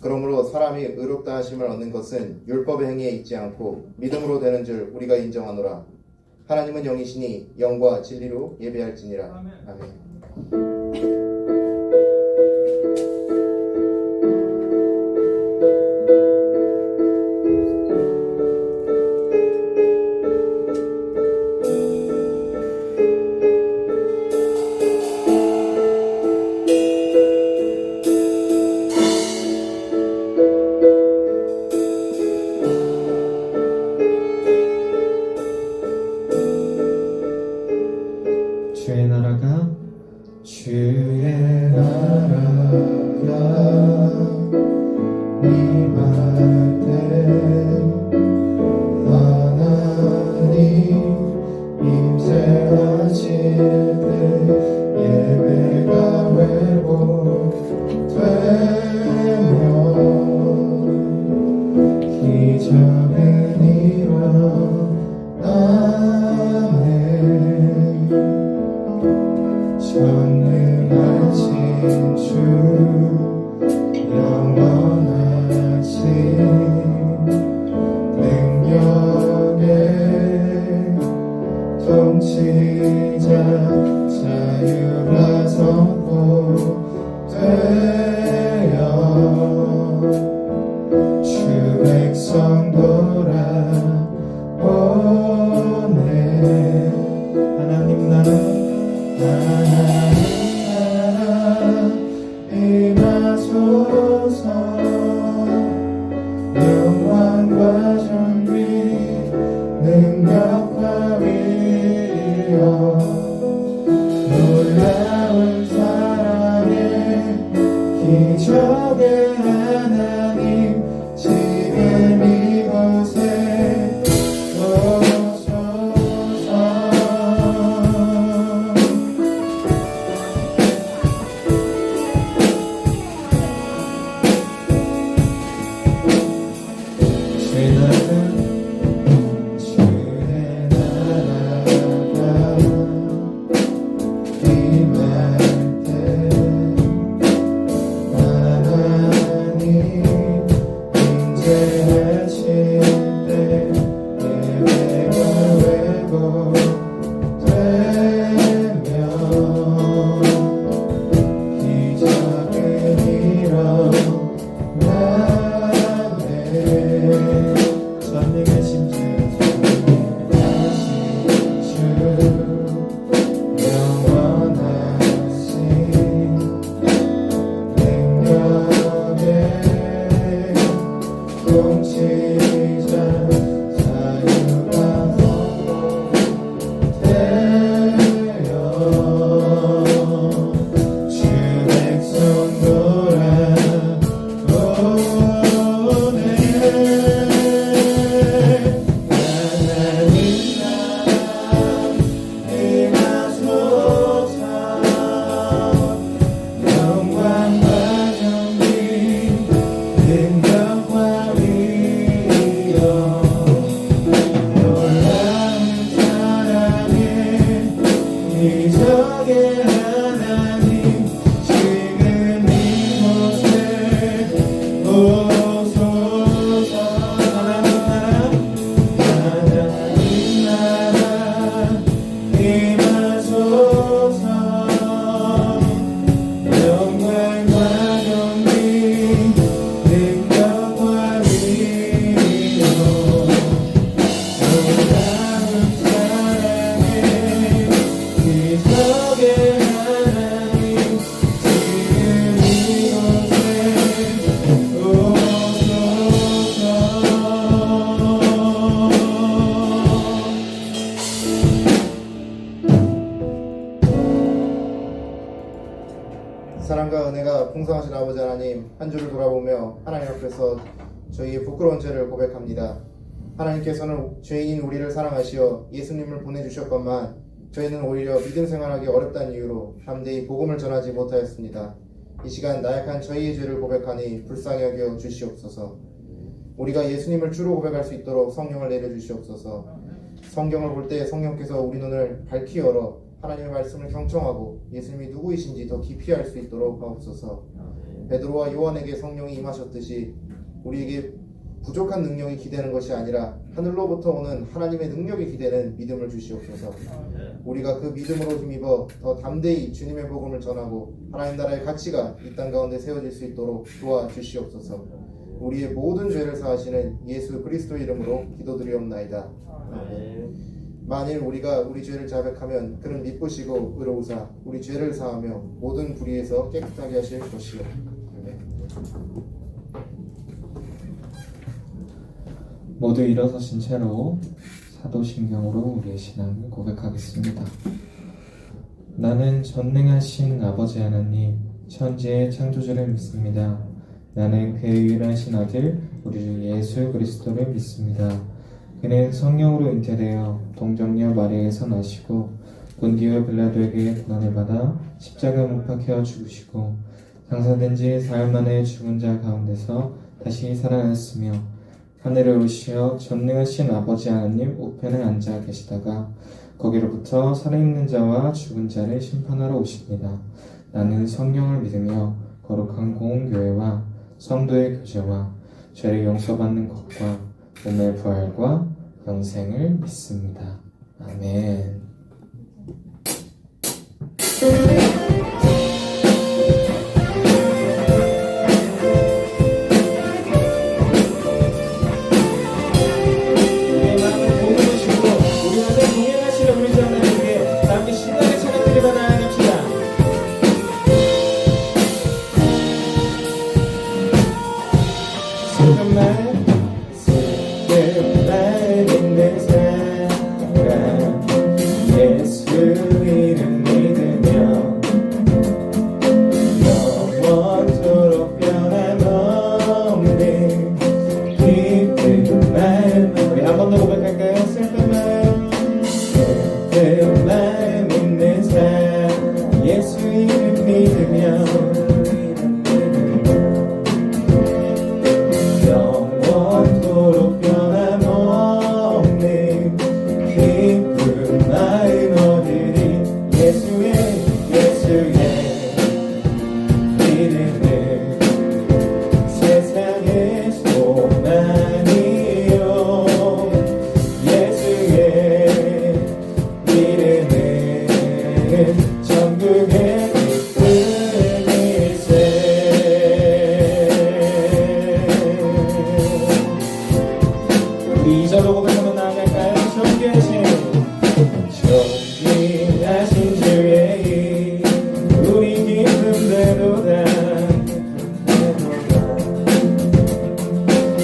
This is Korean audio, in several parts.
그러므로 사람이 의롭다 하심을 얻는 것은 율법의 행위에 있지 않고 믿음으로 되는 줄 우리가 인정하노라. 하나님은 영이시니 영과 진리로 예배할지니라. 아멘. 주의 나라가 주의 나라가 임할 때 하나님 임재하실 때 예배가 회복되며 기적은 일어나네. 전능하신 주 영원하신 능력의 통치자 자유가 선포되어 주 백성 돌아오네. 하나님 나라 임하소서. 영광과 존귀 능력과 위엄 놀라운 사랑의 기적의 하나님 지금 이곳에 오소서. 기적의 하나님 지금 이곳에 오소서. 하나님 나라 임하소서. 영광과 존귀 능력과 위엄 놀라운 사랑의 기적의 하나님 지금 이곳에 오소서. 사랑과 은혜가 풍성하신 아버지 하나님, 한 주를 돌아보며 하나님 앞에서 저희의 부끄러운 죄를 고백합니다. 하나님께서는 죄인인 우리를 사랑하시어 예수님을 보내주셨건만 저희는 오히려 믿음 생활하기 어렵다는 이유로 담대히 복음을 전하지 못하였습니다. 이 시간 나약한 저희의 죄를 고백하니 불쌍히 여겨 주시옵소서. 우리가 예수님을 주로 고백할 수 있도록 성령을 내려주시옵소서. 성경을 볼 때 성령께서 우리 눈을 밝히 열어 하나님의 말씀을 경청하고 예수님이 누구이신지 더 깊이 알 수 있도록 하옵소서. 베드로와 요한에게 성령이 임하셨듯이 우리에게 부족한 능력이 기대는 것이 아니라 하늘로부터 오는 하나님의 능력이 기대는 믿음을 주시옵소서. 우리가 그 믿음으로 힘입어 더 담대히 주님의 복음을 전하고 하나님 나라의 가치가 이 땅 가운데 세워질 수 있도록 도와주시옵소서. 우리의 모든 죄를 사하시는 예수 그리스도 이름으로 기도드리옵나이다. 아멘. 만일 우리가 우리 죄를 자백하면 그는 미쁘시고 의로우사 우리 죄를 사하며 모든 불의에서 깨끗하게 하실 것이요. 아멘. 모두 일어서신 채로 사도신경으로 우리의 신앙을 고백하겠습니다. 나는 전능하신 아버지 하나님 천지의 창조주를 믿습니다. 나는 그의 유일하신 아들 우리 주 예수 그리스도를 믿습니다. 그는 성령으로 잉태되어 동정녀 마리아에서 나시고 본디오 빌라도에게 고난을 받아 십자가 못 박혀 죽으시고 장사된 지 사흘 만에 죽은 자 가운데서 다시 살아났으며 하늘에 오르시어 전능하신 아버지 하나님 우편에 앉아 계시다가 거기로부터 살아있는 자와 죽은 자를 심판하러 오십니다. 나는 성령을 믿으며 거룩한 공교회와 성도의 교제와 죄를 용서받는 것과 몸의 부활과 영생을 믿습니다. 아멘. 우리의 마음을 공유하시고 우리 안에 동행하시는 우리 주 하나님께 함께 신나게 찬양드리며 나아갑시다. 슬픈 날 믿는 사람 예수 이름 믿으며 영원토록 변함없는 기쁜 마음. 우리 한 번 더 고백할까요? 슬픈 말 믿는 사람 예수 이름 믿으며 영원토록 변함없는 기쁜 마음 얻으리. 예수의 이름은 세상의 소망이요. 예수의 이름은 천국의 기쁨일세. 우리 2절로 고백하면 나아갈까요? 존귀하신 주의 이름 우리 기쁨대로다.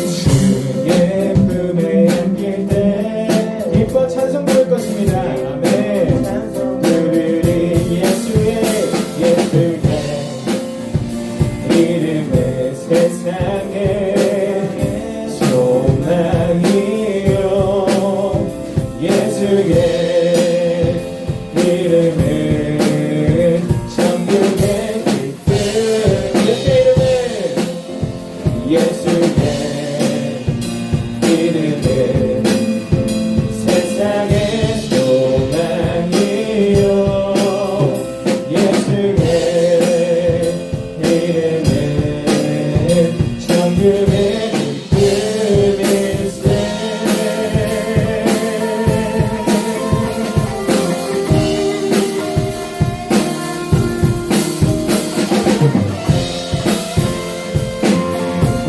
주의 품에 안길 때 기뻐 찬송 부를 것입니다. 아멘. 부르리 예수의 이름의 세상의 소망이요. 예수의 이름은 천국의 기쁨. 예수의 이름은 세상의 소망이요. 예수의 이름은 천국의 기쁨일세.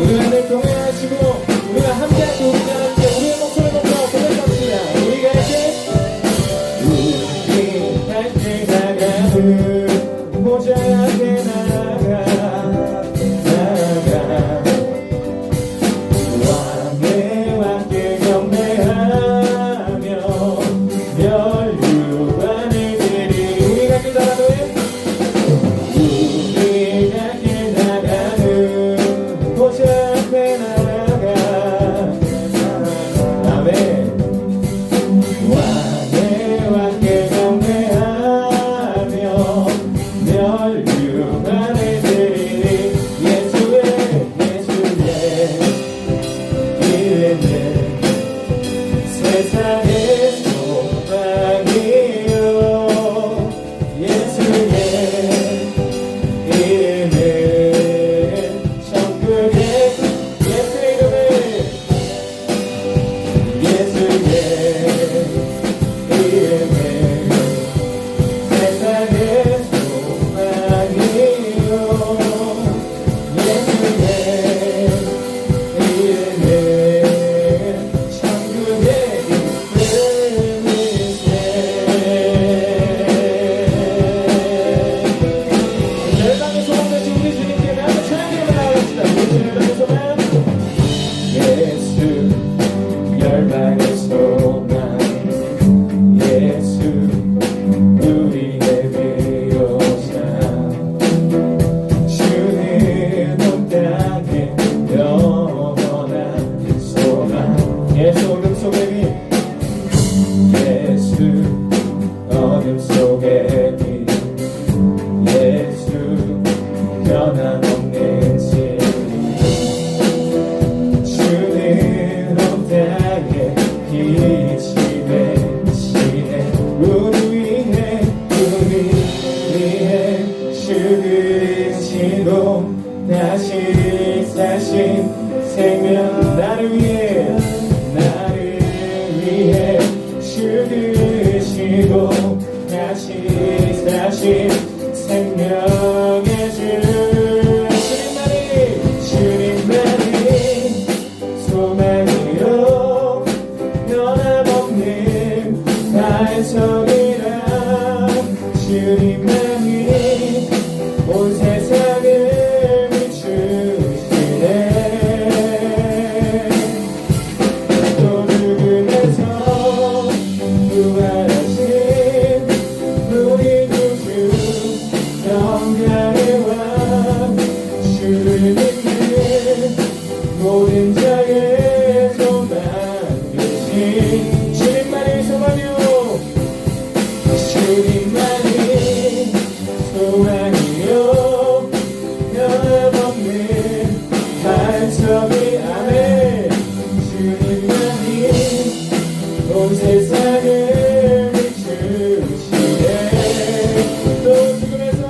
우리가 늘 동행하시고 우리가 함께하시고 우리가 함께 우리의 목소리 높여 고백합시다. 우리가 함께 나가는 보좌 앞에 나가 왕의 왕께 경배하며 멸류관을 드리. 우리가 길 나가는 우리가 길 나가는 보좌 앞에 나가. 아멘. 왕의 왕께 경배하며 멸류관을 드리니. 예수의 이름은 세상의 소망이요. 예수의 이름은 반석이라 주님만이 온 세상을 비추시네. 또 죽음에서 부활하신 우리 구주 영광의 왕 주를 믿는 모든 자의 소망 되신 주님만이 소망이요 주님만이 소망이요 변함없는 반석이 아멘 주님만이 온 세상을 비추시네. 또 죽음에서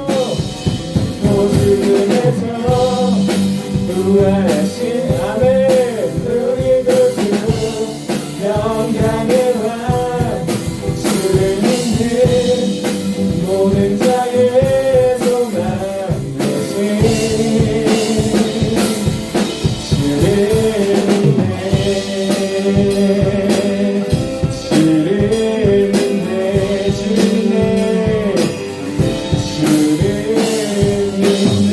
부활하신 아멘 우리 구주 영광의 왕 주를 믿는 모든 자의 소망 되신 주를 믿네 주를 믿네 주를 믿네 주를 믿네.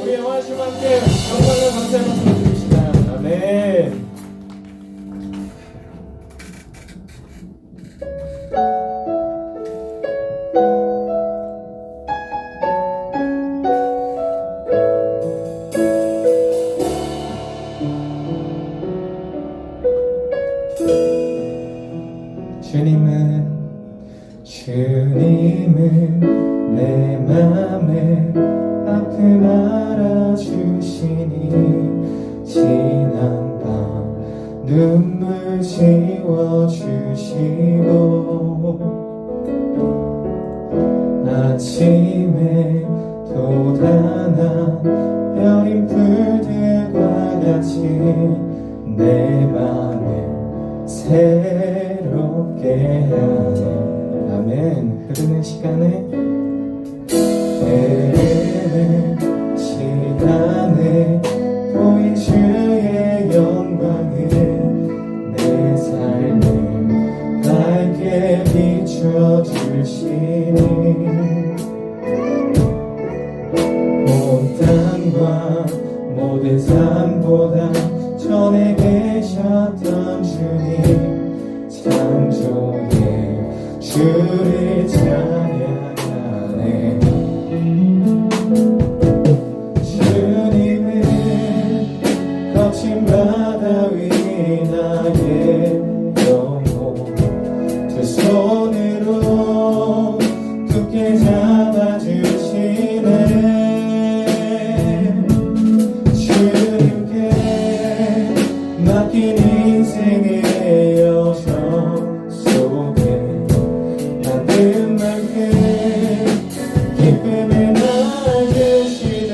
우리 영화주와 함께 영광과 감사의 박수 드립시다. 아멘. 주님은 내 맘에 아픔 알아주시니 지난 밤 눈물 지워주시고 아침에 돋아난 여린 불들과 같이 내 맘을 새롭게 하네. 아멘. 흐르는 시간에 보인 주의 영광을 내 삶을 밝게 비춰주시니 온 땅과 모든 산보다 전에 계셨던 주님 창조의 주를 찬양하네. 주님은 거친 바다 위 나의 영혼 두 손으로 굳게 잡아주시네. 주님께 맡긴 인생의 여정 속에 만든 만큼 기쁨을 나주시네.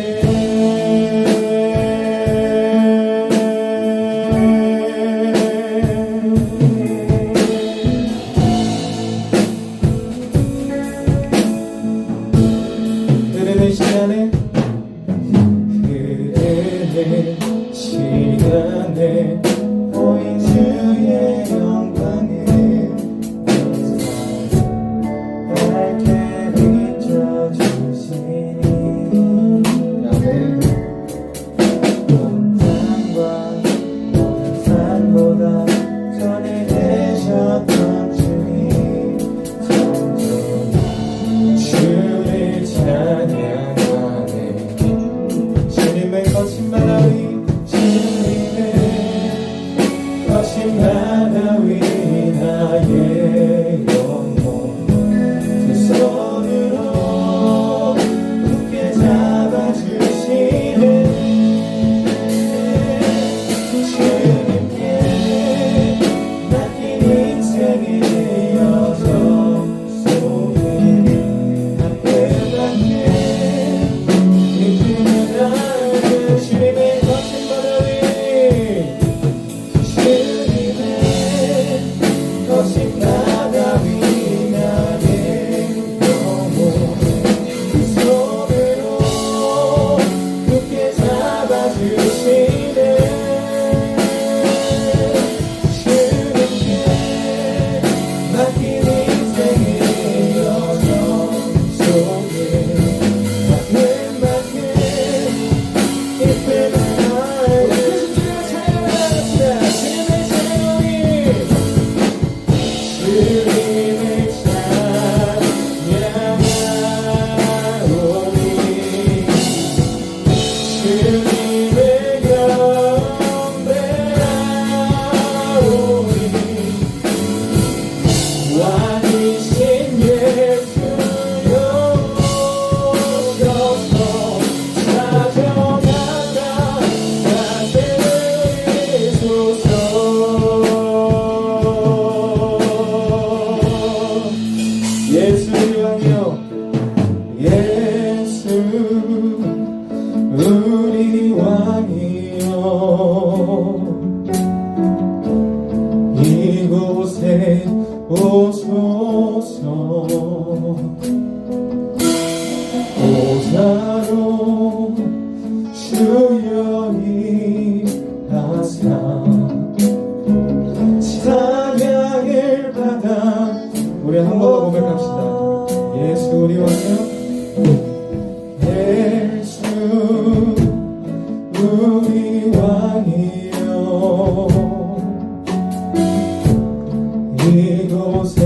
흐르는 시간에 보인 주의 영광을 밝게 비춰주시니 온 땅과 모든 산보다 전에 계셨던 주님 창조의 주를 찬양하네. 주님의 거친 바다 위 주님의 오소서. 보좌로 주여 임하사 찬양을 받아. 우리 한 번 더 고백합시다. 예수 우리 왕이여, 예수 우리 왕이여, 이곳에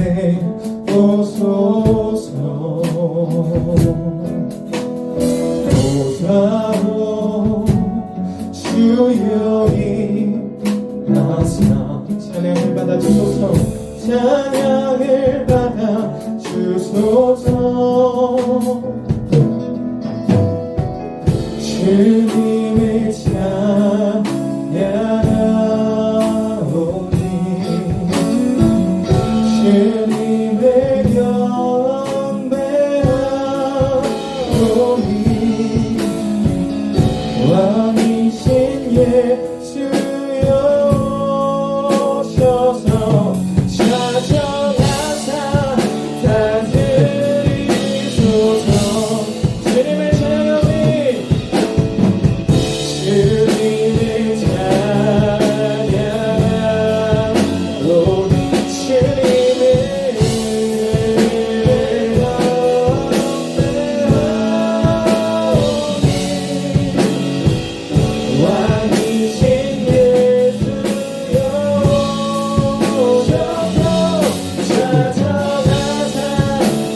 오소서. 보좌로 주여 임하사 찬양을 받아 주소서. 찬양을 받아 주소서. 주님을 찬양하오니 주님을 경배하오니 왕이신 예수여 오셔서 찾아가사 다스리소서. 주님을 찬양하오니 주님을 찬양하오니 주님을 경배하오니 왕이신 예수여 오셔서 찾아가사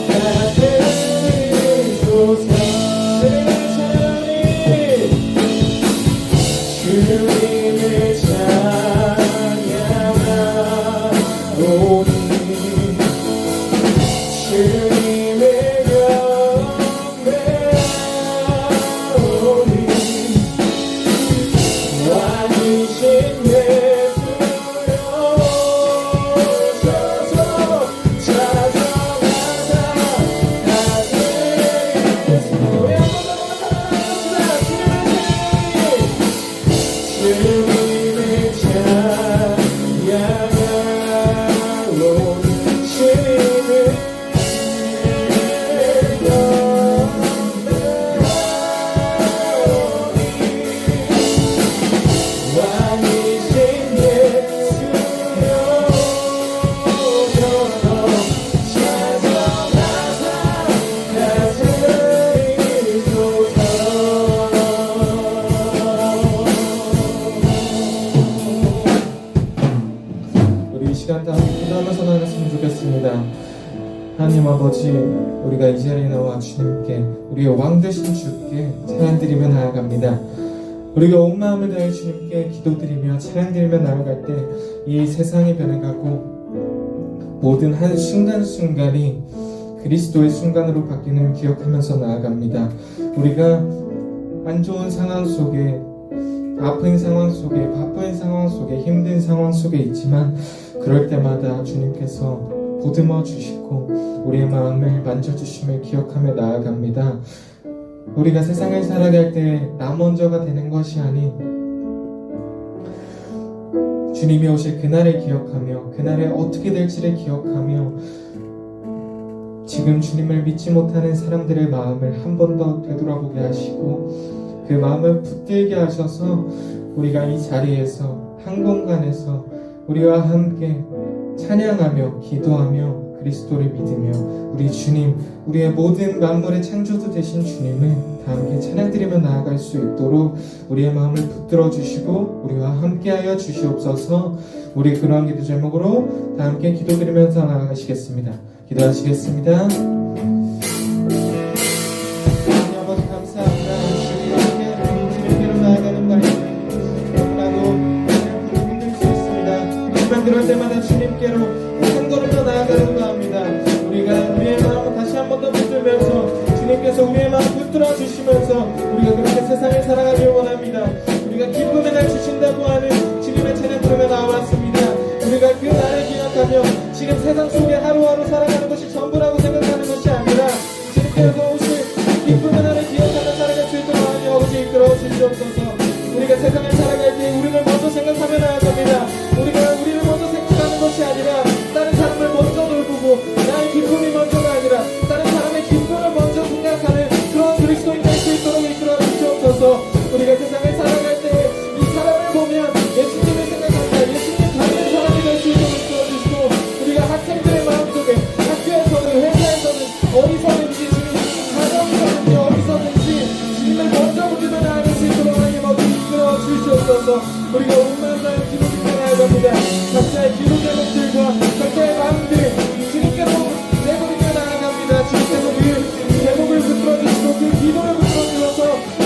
다스리소서. 주님을 찬양하오니 주님을 경배하오니 왕이신 예수여 오셔서 찾아가사 다스리소서. 우리 한 번 더 주님을 찬양하오니 주님을 경배하오니 왕이신 예수여 오셔서 찾아가사 다스리소서. 우리 이 시간 다 기도하면서 나갔으면 좋겠습니다. 하나님 아버지, 우리가 이 자리에 나와 주님께, 우리의 왕 되신 주께 찬양드리며 나아갑니다. 우리가 온 마음을 다해 주님께 기도드리며 찬양드리며 나아갈 때 이 세상이 변해가고 모든 한 순간순간이 그리스도의 순간으로 바뀌는 기억하면서 나아갑니다. 우리가 안 좋은 상황 속에, 아픈 상황 속에, 바쁜 상황 속에, 힘든 상황 속에 있지만 그럴 때마다 주님께서 보듬어 주시고 우리의 마음을 만져주심을 기억하며 나아갑니다. 우리가 세상을 살아갈 때 나 먼저가 되는 것이 아닌 주님이 오실 그날을 기억하며 그날에 어떻게 될지를 기억하며 지금 주님을 믿지 못하는 사람들의 마음을 한 번 더 되돌아보게 하시고 그 마음을 붙들게 하셔서 우리가 이 자리에서 한 공간에서 우리와 함께 찬양하며 기도하며 그리스도를 믿으며 우리 주님, 우리의 모든 만물의 창조주 되신 주님을 다 함께 찬양드리며 나아갈 수 있도록 우리의 마음을 붙들어 주시고 우리와 함께하여 주시옵소서. 우리 그러한 기도 제목으로 다 함께 기도드리면서 나아가시겠습니다. 기도하시겠습니다. 하나님 아버지 감사합니다. 주님께로 나아가는 날 너무나도 힘들 수 있습니다. 하지만 그럴 때마다 주님께로 한 걸음 더 나아가는 마음입니다. 우리가 우리의 마음을 다시 한 번 더 붙들면서 주님께서 우리의 마음 붙들어 주시면서 우리가 그렇게 세상을 살아가길 원합니다. 우리가 기쁨의 날 주신다고 하는 주님의 찬양 부르며 나왔습니다. 우리가 그 날을 기억하며 지금 세상 속에 하루하루 살아가는 것이 전부라고 생각하는 것이 아니라 주님께서 오실 기쁨의 날을 기억하며 살아갈 수 있도록 하나님 아버지 이끌어 주시옵소서. 우리가 세상을 살아갈 때 우리를 먼저 생각하며 나아갑니다. 우리가 우리를 먼저 생각하는 것이 아니라 다른 사람을 먼저 통해서 기도 드리며 나아갑니다. 각자의 기도 제목들과 각자의 마음들 주님께로 내버리며 나아갑니다. 주님께서 그 제목을 붙들어주시고 그 기도를 붙들어주셔서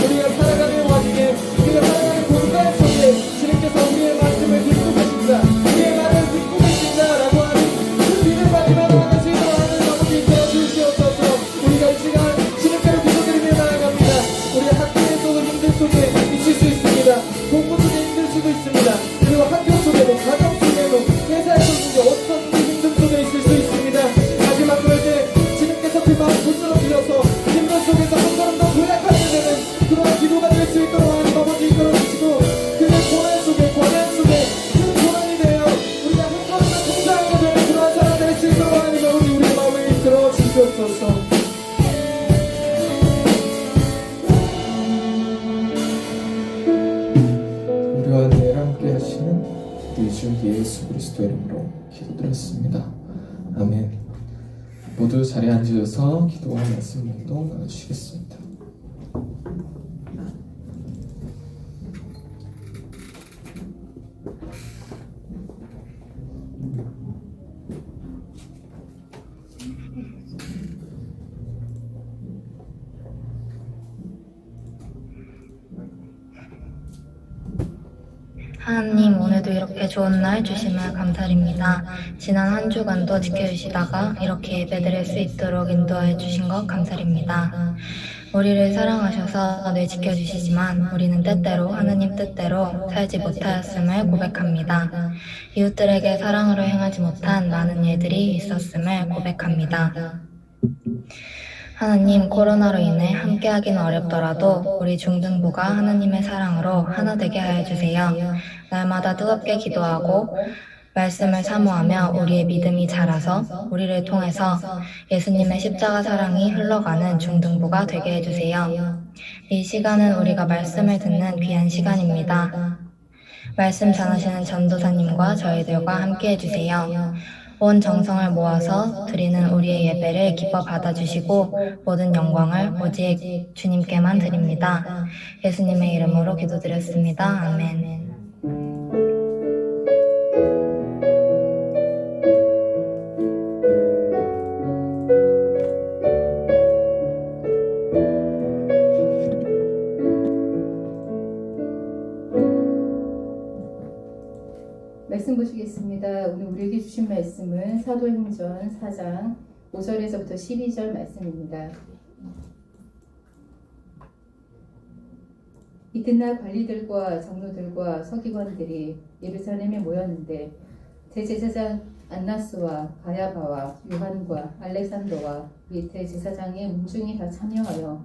우리가 살아가는 와중에 우리가 살아가는 공간 속에 주님께서 우리의 말씀을 듣고 계신다, 우리의 말을 듣고 계신다라고 하는 그 믿음 가지며 나아갈 수 있도록 하는 아버지 되어 주시옵소서. 우리가 이 시간 주님께로 기도드리며 나아갑니다. 우리 학교에서도 힘든 속에 있을 수 있습니다. 공부 속에 힘들 수도 있습니다. 그리고 학교 속에도 가정 속에도 회사에서도 어떤 힘든 속에 있을 수 있습니다. 하지만 그럴 때 주님께서 그 마음 붙들어 주셔서 힘든 속에서 한 걸음 더 도약하게 되는 그런 기도가 될 수 있도록 하나님 아버지 이끌어 주시고, 그 고난 속에 고난 속에 그 고난이 되어 우리가 한 걸음 더 성장하게 되는 그러한 사람 될 수 있도록 하나님 아버지 우리의 마음을 이끌어 주시옵소서. 우리와 늘 함께 하시는 우리 주 예수 그리스도 이름으로 기도드렸습니다. 아멘. 모두 자리에 앉으셔서 기도와 말씀 운동 나눠주시겠습니다. 하나님, 오늘도 이렇게 좋은 날 주심을 감사드립니다. 지난 한 주간도 지켜주시다가 이렇게 예배드릴 수 있도록 인도해 주신 것 감사드립니다. 우리를 사랑하셔서 늘 지켜주시지만 우리는 때때로 하나님 뜻대로 살지 못하였음을 고백합니다. 이웃들에게 사랑으로 행하지 못한 많은 일들이 있었음을 고백합니다. 하나님, 코로나로 인해 함께하기는 어렵더라도 우리 중등부가 하나님의 사랑으로 하나 되게 하여 주세요. 날마다 뜨겁게 기도하고 말씀을 사모하며 우리의 믿음이 자라서 우리를 통해서 예수님의 십자가 사랑이 흘러가는 중등부가 되게 해주세요. 이 시간은 우리가 말씀을 듣는 귀한 시간입니다. 말씀 전하시는 전도사님과 저희들과 함께 해주세요. 온 정성을 모아서 드리는 우리의 예배를 기뻐 받아주시고 모든 영광을 오직 주님께만 드립니다. 예수님의 이름으로 기도드렸습니다. 아멘. 말씀 보시겠습니다. 오늘 우리에게 주신 말씀은 사도행전 4장 5절에서부터 12절 말씀입니다. 이튿날 관리들과 장로들과 서기관들이 예루살렘에 모였는데 대제사장 안나스와 가야바와 요한과 알렉산더와 및 대제사장의 문중이 다 참여하여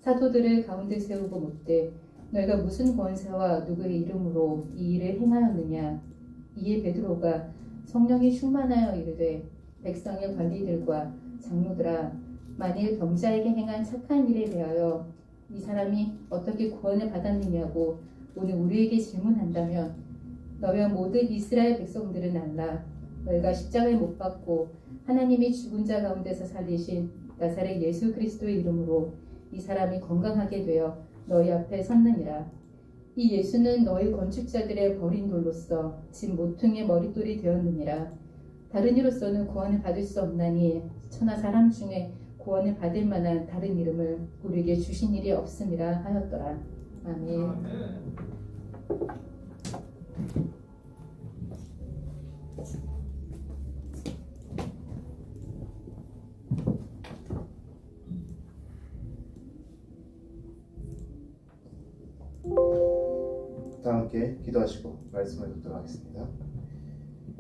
사도들을 가운데 세우고 묻되 너희가 무슨 권세와 누구의 이름으로 이 일을 행하였느냐. 이에 베드로가 성령이 충만하여 이르되 백성의 관리들과 장로들아, 만일 병자에게 행한 착한 일에 대하여 이 사람이 어떻게 구원을 받았느냐고 오늘 우리에게 질문한다면 너희와 모든 이스라엘 백성들은 알라. 너희가 십자가에 못 박고 하나님이 죽은 자 가운데서 살리신 나사렛 예수 그리스도의 이름으로 이 사람이 건강하게 되어 너희 앞에 섰느니라. 이 예수는 너희 건축자들의 버린 돌로서 집 모퉁이의 머릿돌이 되었느니라. 다른 이로서는 구원을 받을 수 없나니 천하 사람 중에 구원을 받을 만한 다른 이름을 우리에게 주신 일이 없음이라 하였더라. 아멘. 다 함께 기도하시고 말씀을 듣도록 하겠습니다.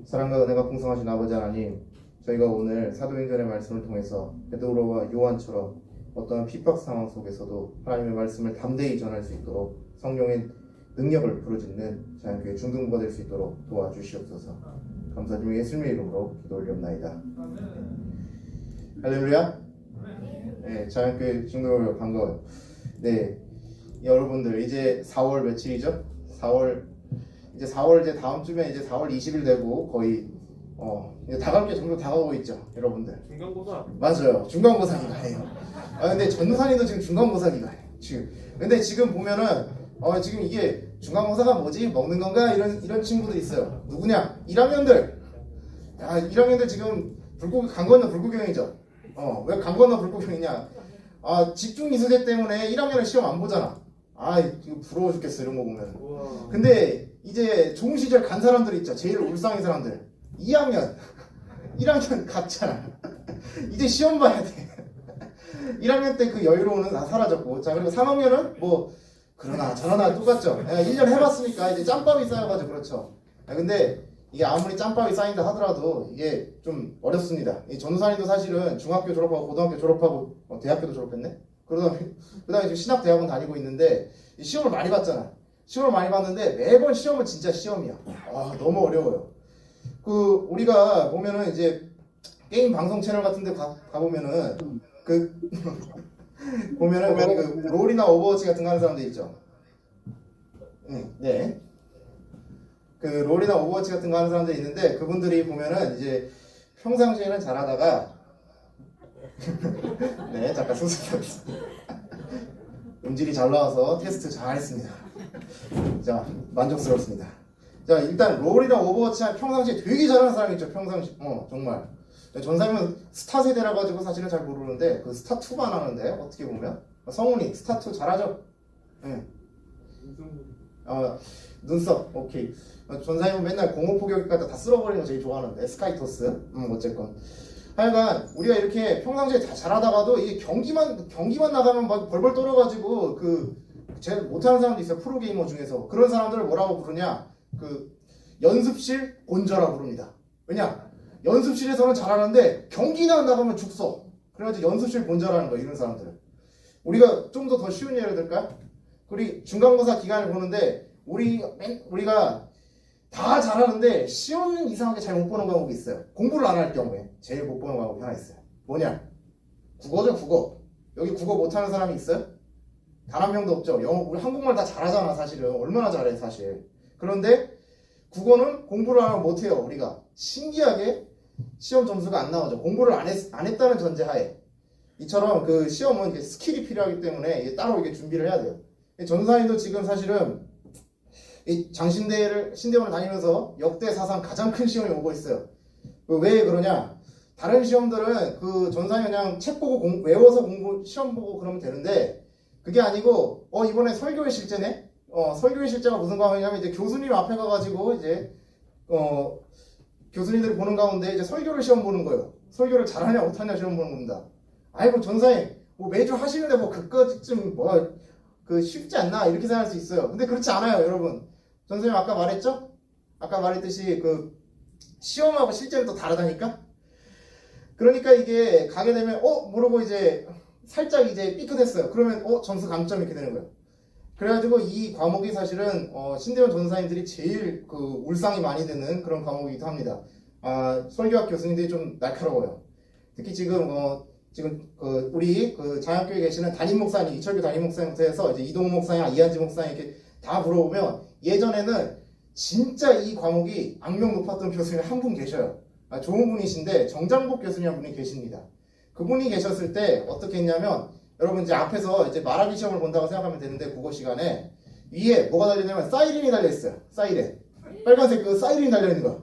사랑과 은혜가 풍성하신 아버지 하나님, 저희가 오늘 사도행전의 말씀을 통해서 베드로와 요한처럼 어떠한 핍박 상황 속에서도 하나님의 말씀을 담대히 전할 수 있도록 성령의 능력을 부르짖는 자연교회 중등부가 될 수 있도록 도와주시옵소서. 감사드리며 예수님의 이름으로 기도 올렸나이다. 할렐루야. 네, 자연교회 중등부 반가워요. 네, 여러분들 이제 4월 며칠이죠? 4월 이제 다음 주면 이제 4월 20일 되고 거의 이제 다가올 게 점점 다가오고 있죠, 여러분들. 중간고사. 맞아요, 중간고사 기간이에요. 근데 전도사님도 지금 중간고사 기간이에요. 지금. 근데 지금 보면은 지금 이게 중간고사가 뭐지? 먹는 건가? 이런 친구들 있어요. 누구냐? 1학년들. 야, 1학년들 지금 강 건너 불구경이죠. 왜 강 건너 불구경이냐? 집중 이수제 때문에 1학년은 시험 안 보잖아. 이거 부러워 죽겠어, 이런 거 보면. 근데 이제 좋은 시절 간 사람들 있죠. 제일 울상인 사람들. 2학년, 1학년 갔잖아. 이제 시험 봐야 돼. 1학년 때 그 여유로움은 다 사라졌고. 자, 그리고 3학년은 뭐, 그러나 저러나 똑같죠. 1년 해봤으니까 이제 짬밥이 쌓여가지고 그렇죠. 근데 이게 아무리 짬밥이 쌓인다 하더라도 이게 좀 어렵습니다. 이 전우산이도 사실은 중학교 졸업하고 고등학교 졸업하고 대학교도 졸업했네. 그다음에 지금 신학대학원 다니고 있는데 시험을 많이 봤잖아. 시험을 많이 봤는데 매번 시험은 진짜 시험이야. 너무 어려워요. 우리가 보면은 이제 게임 방송 채널 같은데 가보면은 보면은 거기 롤이나 오버워치 같은 거 하는 사람들 있죠. 네. 롤이나 오버워치 같은 거 하는 사람들이 있는데 그분들이 보면은 이제 평상시에는 잘하다가 네, 잠깐 소스였습니다. 음질이 잘 나와서 테스트 잘 했습니다. 자, 만족스럽습니다. 자, 일단 롤이나 오버워치 평상시에 되게 잘하는 사람이 있죠. 평상시 정말 전사님은 스타 세대라 가지고 사실은 잘 모르는데 스타 2만 하는데 어떻게 보면 성훈이 스타 2 잘하죠. 네. 눈썹 오케이. 전사님은 맨날 공업 포격 갖다 다 쓸어버리는 거 제일 좋아하는데 스카이토스. 어쨌건 하여간 우리가 이렇게 평상시에 다 잘하다가도 이게 경기만 나가면 막 벌벌 떨어가지고 제일 못하는 사람도 있어요. 프로게이머 중에서. 그런 사람들을 뭐라고 부르냐? 연습실 본저라 부릅니다. 왜냐? 연습실에서는 잘하는데 경기나 나가면 죽서. 그래가지고 연습실 본저라는 거, 이런 사람들은. 우리가 좀 더 쉬운 예를 들까? 우리 중간고사 기간을 보는데 우리가 다 잘하는데 시험 이상하게 잘 못 보는 과목이 있어요. 공부를 안 할 경우에 제일 못 보는 과목이 하나 있어요. 뭐냐? 국어죠, 국어. 여기 국어 못하는 사람이 있어요? 단 한 명도 없죠. 영어, 우리 한국말 다 잘하잖아, 사실은. 얼마나 잘해, 사실. 그런데 국어는 공부를 하면 못해요, 우리가. 신기하게 시험 점수가 안 나오죠. 공부를 안 했다는 전제하에. 이처럼 시험은 이게 스킬이 필요하기 때문에 따로 이게 준비를 해야 돼요. 전사님도 지금 사실은 이 신대원을 다니면서 역대 사상 가장 큰 시험이 오고 있어요. 왜 그러냐? 다른 시험들은 전사님 그냥 책 보고 외워서 시험 보고 그러면 되는데 그게 아니고 이번에 설교의 실제네. 설교의 실제가 무슨 과목이냐면 이제 교수님 앞에 가가지고 이제 교수님들이 보는 가운데 이제 설교를 시험 보는 거예요. 설교를 잘하냐 못하냐 시험 보는 겁니다. 아이고 전사님 뭐 매주 하시는데 그까지쯤 쉽지 않나 이렇게 생각할 수 있어요. 근데 그렇지 않아요, 여러분. 전사님 아까 말했죠? 아까 말했듯이 시험하고 실제는 또 다르다니까. 그러니까 이게 가게 되면 모르고 이제 살짝 이제 삐끗했어요. 그러면 점수 감점 이렇게 되는 거예요. 그래가지고 이 과목이 사실은 신대원 전사님들이 제일 울상이 많이 되는 그런 과목이기도 합니다. 설교학 교수님들이 좀 날카로워요. 특히 지금 우리 자연교회에 계시는 담임 목사님, 이철규 담임 목사님부터 해서 이제 이동욱 목사님, 이한지 목사님 이렇게 다 물어보면 예전에는 진짜 이 과목이 악명 높았던 교수님이 한 분 계셔요. 좋은 분이신데 정장복 교수님 한 분이 계십니다. 그분이 계셨을 때 어떻게 했냐면 여러분 이제 앞에서 이제 말하기 시험을 본다고 생각하면 되는데 국어 시간에 위에 뭐가 달려있냐면 사이렌이 달려있어요. 사이렌. 빨간색 사이렌이 달려있는 거야.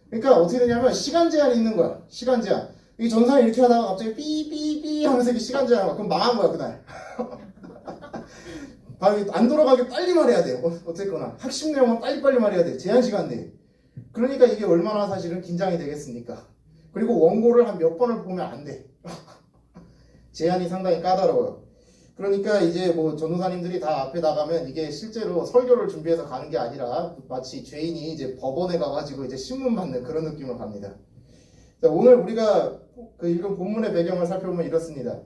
그러니까 어떻게 되냐면 시간 제한이 있는 거야. 시간 제한. 이 전사를 이렇게 하다가 갑자기 삐삐삐 하면서 이게 시간 제한이 와. 그럼 망한 거야, 그날. 안 돌아가게 빨리 말해야 돼. 어쨌거나. 핵심 내용은 빨리빨리 말해야 돼. 제한 시간 내에. 그러니까 이게 얼마나 사실은 긴장이 되겠습니까? 그리고 원고를 한 몇 번을 보면 안 돼. 제한이 상당히 까다로워요. 그러니까 이제 전도사님들이 다 앞에 나가면 이게 실제로 설교를 준비해서 가는 게 아니라 마치 죄인이 이제 법원에 가가지고 이제 신문 받는 그런 느낌을 갑니다. 자, 오늘 우리가 읽은 본문의 배경을 살펴보면 이렇습니다.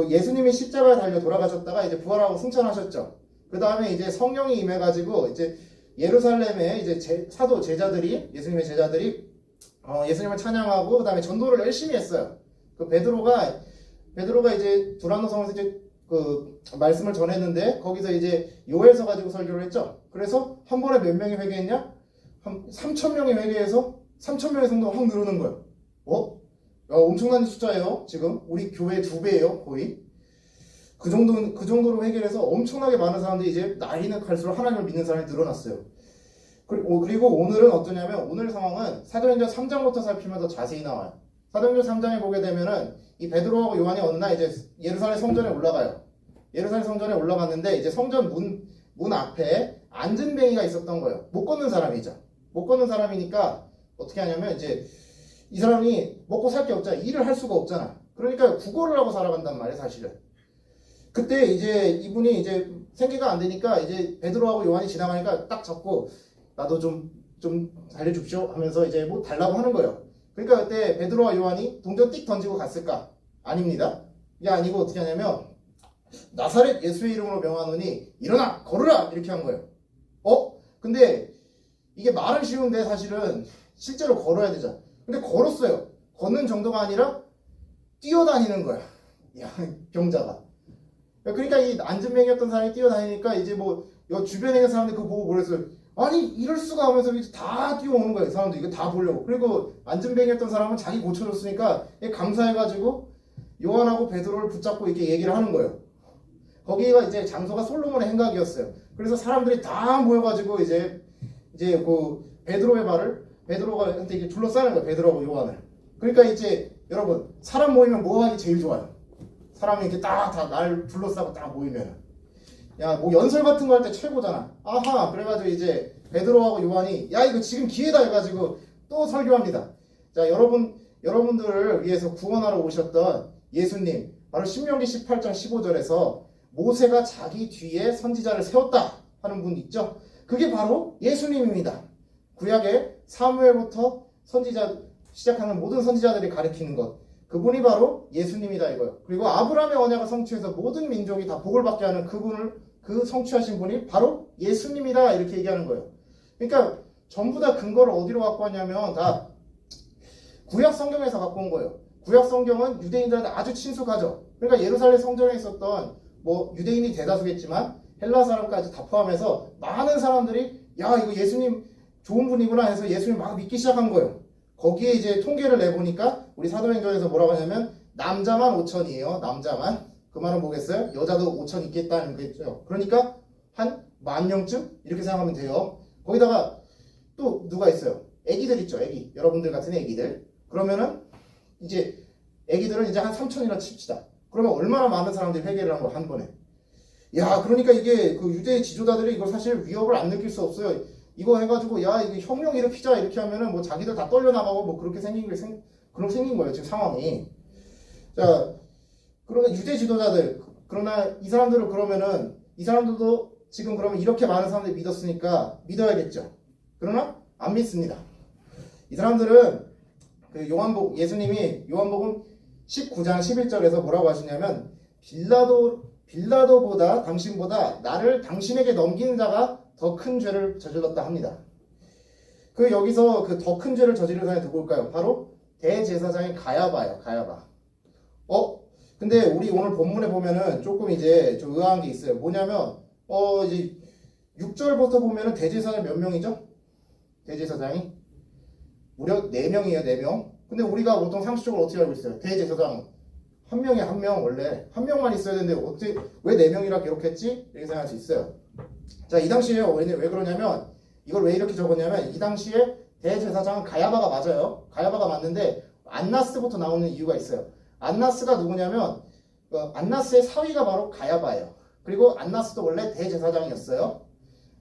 예수님이 십자가에 달려 돌아가셨다가 이제 부활하고 승천하셨죠. 그 다음에 이제 성령이 임해가지고 이제 예루살렘에 이제 사도 제자들이, 예수님의 제자들이 예수님을 찬양하고 그 다음에 전도를 열심히 했어요. 베드로가 이제 두란노성에서 이제 말씀을 전했는데 거기서 이제 요엘서 가지고 설교를 했죠. 그래서 한 번에 몇 명이 회개했냐? 한 3,000명이 회개해서 3,000명의 성도가 확 늘어는 거예요. 엄청난 숫자예요. 지금 우리 교회 2배예요, 거의. 그 정도로 해결해서 엄청나게 많은 사람들이 이제 나이는 갈수록 하나님을 믿는 사람이 늘어났어요. 그리고 오늘은 어떠냐면 오늘 상황은 사도행전 3장부터 살피면 더 자세히 나와요. 사도행전 3장에 보게 되면은 이 베드로하고 요한이 어느 날 이제 예루살렘 성전에 올라가요. 예루살렘 성전에 올라갔는데 이제 성전 문 앞에 안전뱅이가 있었던 거예요. 못 걷는 사람이죠. 못 걷는 사람이니까 어떻게 하냐면 이제 이 사람이 먹고 살 게 없잖아. 일을 할 수가 없잖아. 그러니까 구걸을 하고 살아간단 말이에요, 사실은. 그때 이제 이분이 이제 생계가 안 되니까 이제 베드로하고 요한이 지나가니까 딱 잡고 나도 좀 달려줍시오 하면서 이제 뭐 달라고 하는 거예요. 그러니까 그때 베드로와 요한이 동전 띡 던지고 갔을까? 아닙니다. 이게 아니고 어떻게 하냐면 나사렛 예수의 이름으로 명하노니 일어나 걸으라 이렇게 한 거예요. 근데 이게 말은 쉬운데 사실은 실제로 걸어야 되잖아. 근데 걸었어요. 걷는 정도가 아니라 뛰어다니는 거야. 야, 병자가. 그러니까 이 안전뱅이였던 사람이 뛰어다니니까 이제 뭐 주변에 있는 사람들 그거 보고 뭐랬어요. 아니 이럴 수가 하면서 이제 다 뛰어오는 거예요. 사람들 이거 다 보려고. 그리고 안전뱅이였던 사람은 자기 고쳐줬으니까 감사해가지고 요한하고 베드로를 붙잡고 이렇게 얘기를 하는 거예요. 거기가 이제 장소가 솔로몬의 행각이었어요. 그래서 사람들이 다 모여가지고 이제 그 베드로가 한테 이렇게 둘러싸는 거예요. 베드로하고 요한을. 그러니까 이제 여러분 사람 모이면 뭐 하기 제일 좋아요? 사람이 이렇게 다 날 둘러싸고 딱 모이면 야 뭐 연설 같은 거 할 때 최고잖아. 아하 그래가지고 이제 베드로하고 요한이 야 이거 지금 기회다 해가지고 또 설교합니다. 자 여러분들을 위해서 구원하러 오셨던 예수님 바로 신명기 18장 15절에서 모세가 자기 뒤에 선지자를 세웠다 하는 분 있죠. 그게 바로 예수님입니다. 구약의 사무엘부터 선지자 시작하는 모든 선지자들이 가리키는 것. 그분이 바로 예수님이다 이거예요. 그리고 아브라함의 언약을 성취해서 모든 민족이 다 복을 받게 하는 그 성취하신 분이 바로 예수님이다 이렇게 얘기하는 거예요. 그러니까 전부 다 근거를 어디로 갖고 왔냐면 다 구약 성경에서 갖고 온 거예요. 구약 성경은 유대인들한테 아주 친숙하죠. 그러니까 예루살렘 성전에 있었던 뭐 유대인이 대다수겠지만 헬라 사람까지 다 포함해서 많은 사람들이 야 이거 예수님 좋은 분이구나 해서 예수님 막 믿기 시작한 거예요. 거기에 이제 통계를 내보니까 우리 사도행전에서 뭐라고 하냐면 남자만 5천이에요. 남자만. 그 말은 뭐겠어요? 여자도 5천 있겠다는 거겠죠. 그러니까 한 10,000명쯤 이렇게 생각하면 돼요. 거기다가 또 누가 있어요? 애기들 있죠. 애기. 여러분들 같은 애기들. 그러면은 이제 애기들은 이제 한 3천이나 칩시다. 그러면 얼마나 많은 사람들이 회개를 한 거야 한 번에. 야 그러니까 이게 그 유대 지도자들이 이걸 사실 위협을 안 느낄 수 없어요. 이거 해가지고 야 이거 혁명 일으키자 이렇게 하면은 뭐 자기들 다 떨려나가고 뭐 그렇게 생긴 거예요 지금 상황이. 자 그러면 유대 지도자들 그러나 이 사람들을 그러면은 이 사람들도 지금 그러면 이렇게 많은 사람들이 믿었으니까 믿어야겠죠. 그러나 안 믿습니다. 이 사람들은 그 예수님이 요한복음 19장 11절에서 뭐라고 하시냐면 빌라도보다 당신보다 나를 당신에게 넘기는 자가 더 큰 죄를 저질렀다 합니다. 여기서 그 더 큰 죄를 저지른 사람이 누굴까요? 바로 대제사장인 가야바예요. 가야바. 근데 우리 오늘 본문에 보면은 조금 이제 좀 의아한 게 있어요. 뭐냐면 이제 6절부터 보면은 대제사장이 몇 명이죠? 대제사장이 무려 4명이에요. 4명. 근데 우리가 보통 상식적으로 어떻게 알고 있어요? 대제사장 한 명에 한 명 원래 한 명만 있어야 되는데 어떻게 왜 4명이라 기록했지? 이렇게 생각할 수 있어요. 자, 이 당시에 왜 그러냐면 이걸 왜 이렇게 적었냐면 이 당시에 대제사장은 가야바가 맞아요. 가야바가 맞는데 안나스부터 나오는 이유가 있어요. 안나스가 누구냐면 안나스의 사위가 바로 가야바예요. 그리고 안나스도 원래 대제사장이었어요.